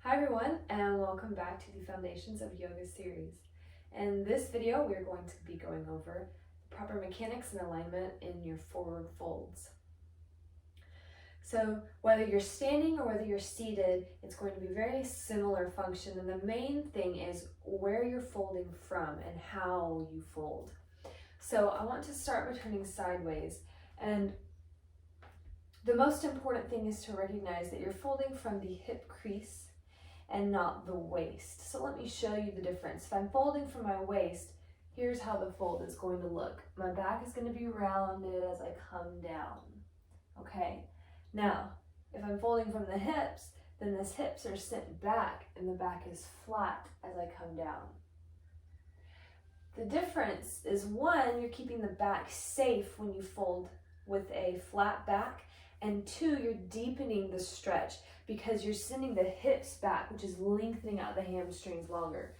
Hi everyone, and welcome back to the Foundations of Yoga series. In this video, we're going to be going over the proper mechanics and alignment in your forward folds. So whether you're standing or whether you're seated, it's going to be very similar function, and the main thing is where you're folding from and how you fold. So I want to start by turning sideways, and the most important thing is to recognize that you're folding from the hip crease and not the waist. So let me show you the difference. If I'm folding from my waist, here's how the fold is going to look. My back is going to be rounded as I come down. Okay? Now, if I'm folding from the hips, then the hips are sent back and the back is flat as I come down. The difference is, one, you're keeping the back safe when you fold with a flat back, and two, you're deepening the stretch because you're sending the hips back, which is lengthening out the hamstrings longer.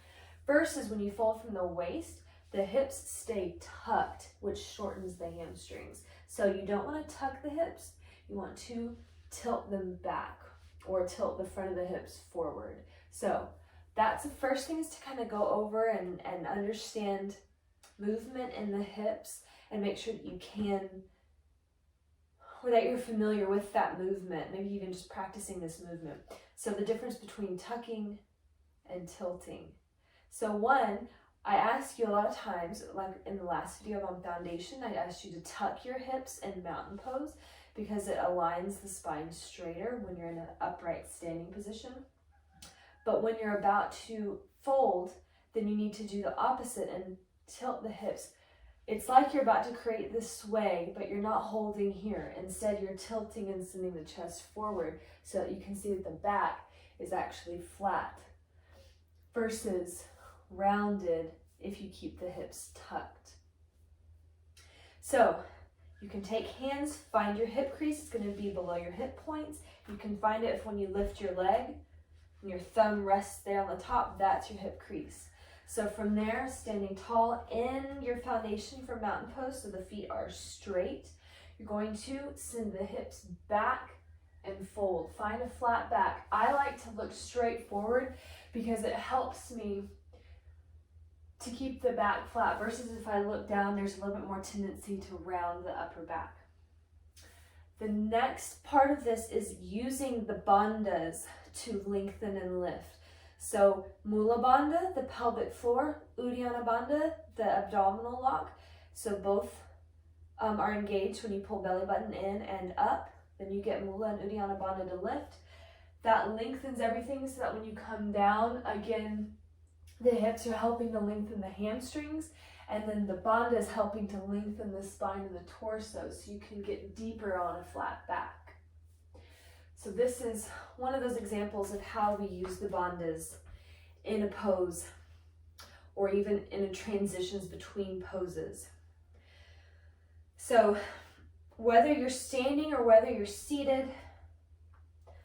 Versus when you fold from the waist, the hips stay tucked, which shortens the hamstrings. So you don't want to tuck the hips, you want to tilt them back or tilt the front of the hips forward. So that's the first thing, is to kind of go over and understand movement in the hips and make sure that you can, or that you're familiar with that movement, maybe even just practicing this movement. So the difference between tucking and tilting. So one, I ask you a lot of times, like in the last video on foundation, I asked you to tuck your hips in mountain pose because it aligns the spine straighter when you're in an upright standing position. But when you're about to fold, then you need to do the opposite and tilt the hips. It's like you're about to create this sway, but you're not holding here. Instead, you're tilting and sending the chest forward so that you can see that the back is actually flat versus rounded if you keep the hips tucked. So you can take hands, find your hip crease. It's going to be below your hip points. You can find it if when you lift your leg and your thumb rests there on the top, that's your hip crease. So from there, standing tall in your foundation for mountain pose, so the feet are straight, you're going to send the hips back and fold. Find a flat back. I like to look straight forward because it helps me to keep the back flat, versus if I look down, there's a little bit more tendency to round the upper back. The next part of this is using the bandhas to lengthen and lift. So Mula Bandha, the pelvic floor, Uddiyana Bandha, the abdominal lock. So both are engaged when you pull belly button in and up. Then you get Mula and Uddiyana Bandha to lift. That lengthens everything so that when you come down, again, the hips are helping to lengthen the hamstrings, and then the bandha is helping to lengthen the spine and the torso so you can get deeper on a flat back. So this is one of those examples of how we use the bandhas in a pose or even in a transitions between poses. So whether you're standing or whether you're seated,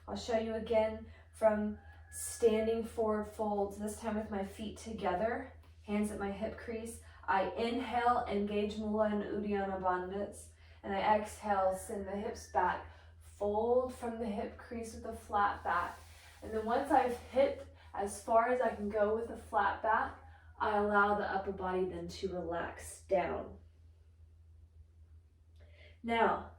I'll show you again from standing forward folds, this time with my feet together, hands at my hip crease. I inhale, engage Mula and Uddiyana Bandhas, and I exhale, send the hips back. Fold from the hip crease with a flat back. And then once I've hit as far as I can go with a flat back, I allow the upper body then to relax down. Now,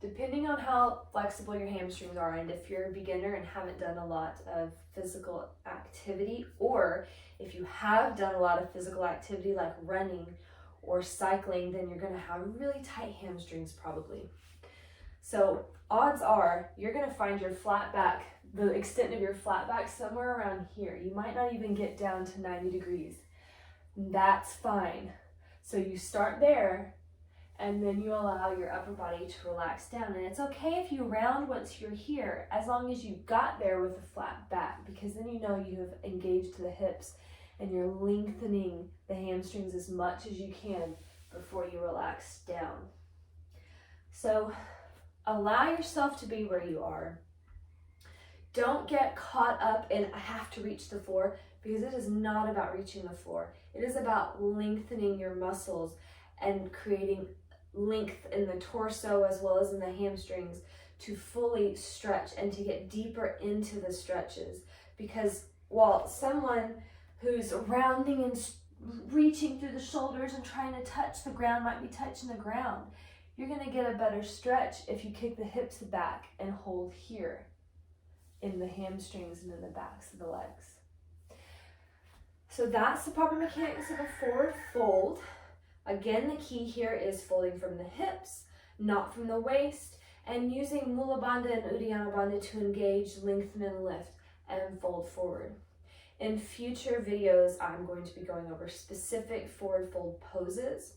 depending on how flexible your hamstrings are, and if you're a beginner and haven't done a lot of physical activity, or if you have done a lot of physical activity like running or cycling, then you're going to have really tight hamstrings probably. So odds are you're going to find your flat back, the extent of your flat back, somewhere around here. You might not even get down to 90 degrees. That's fine. So you start there, and then you allow your upper body to relax down. And it's okay if you round once you're here, as long as you got there with a flat back, because then you know you have engaged the hips and you're lengthening the hamstrings as much as you can before you relax down. So allow yourself to be where you are. Don't get caught up in, I have to reach the floor, because it is not about reaching the floor. It is about lengthening your muscles and creating length in the torso as well as in the hamstrings to fully stretch and to get deeper into the stretches. Because while someone who's rounding and reaching through the shoulders and trying to touch the ground might be touching the ground, you're going to get a better stretch if you kick the hips back and hold here in the hamstrings and in the backs of the legs. So that's the proper mechanics of a forward fold. Again, the key here is folding from the hips, not from the waist, and using Mula Bandha and Uddiyana Bandha to engage, lengthen, and lift, and fold forward. In future videos, I'm going to be going over specific forward fold poses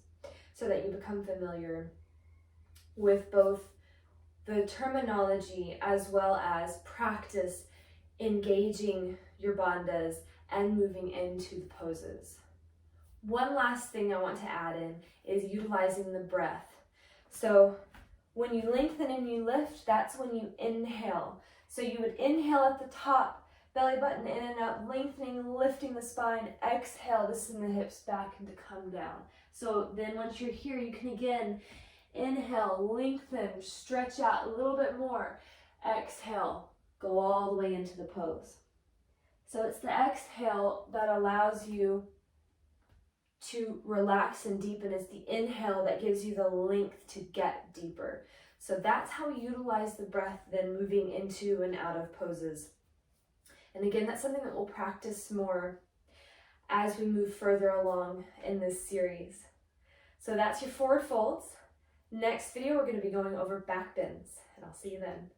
so that you become familiar with both the terminology as well as practice engaging your bandhas and moving into the poses. One last thing I want to add in is utilizing the breath. So when you lengthen and you lift, that's when you inhale. So you would inhale at the top, belly button in and out, lengthening, lifting the spine. Exhale to send the hips back and to come down. So then once you're here, you can again inhale, lengthen, stretch out a little bit more. Exhale, go all the way into the pose. So it's the exhale that allows you to relax and deepen. It's the inhale that gives you the length to get deeper. So that's how we utilize the breath, then moving into and out of poses. And again, that's something that we'll practice more as we move further along in this series. So that's your forward folds. Next video, we're going to be going over back bends, and I'll see you then.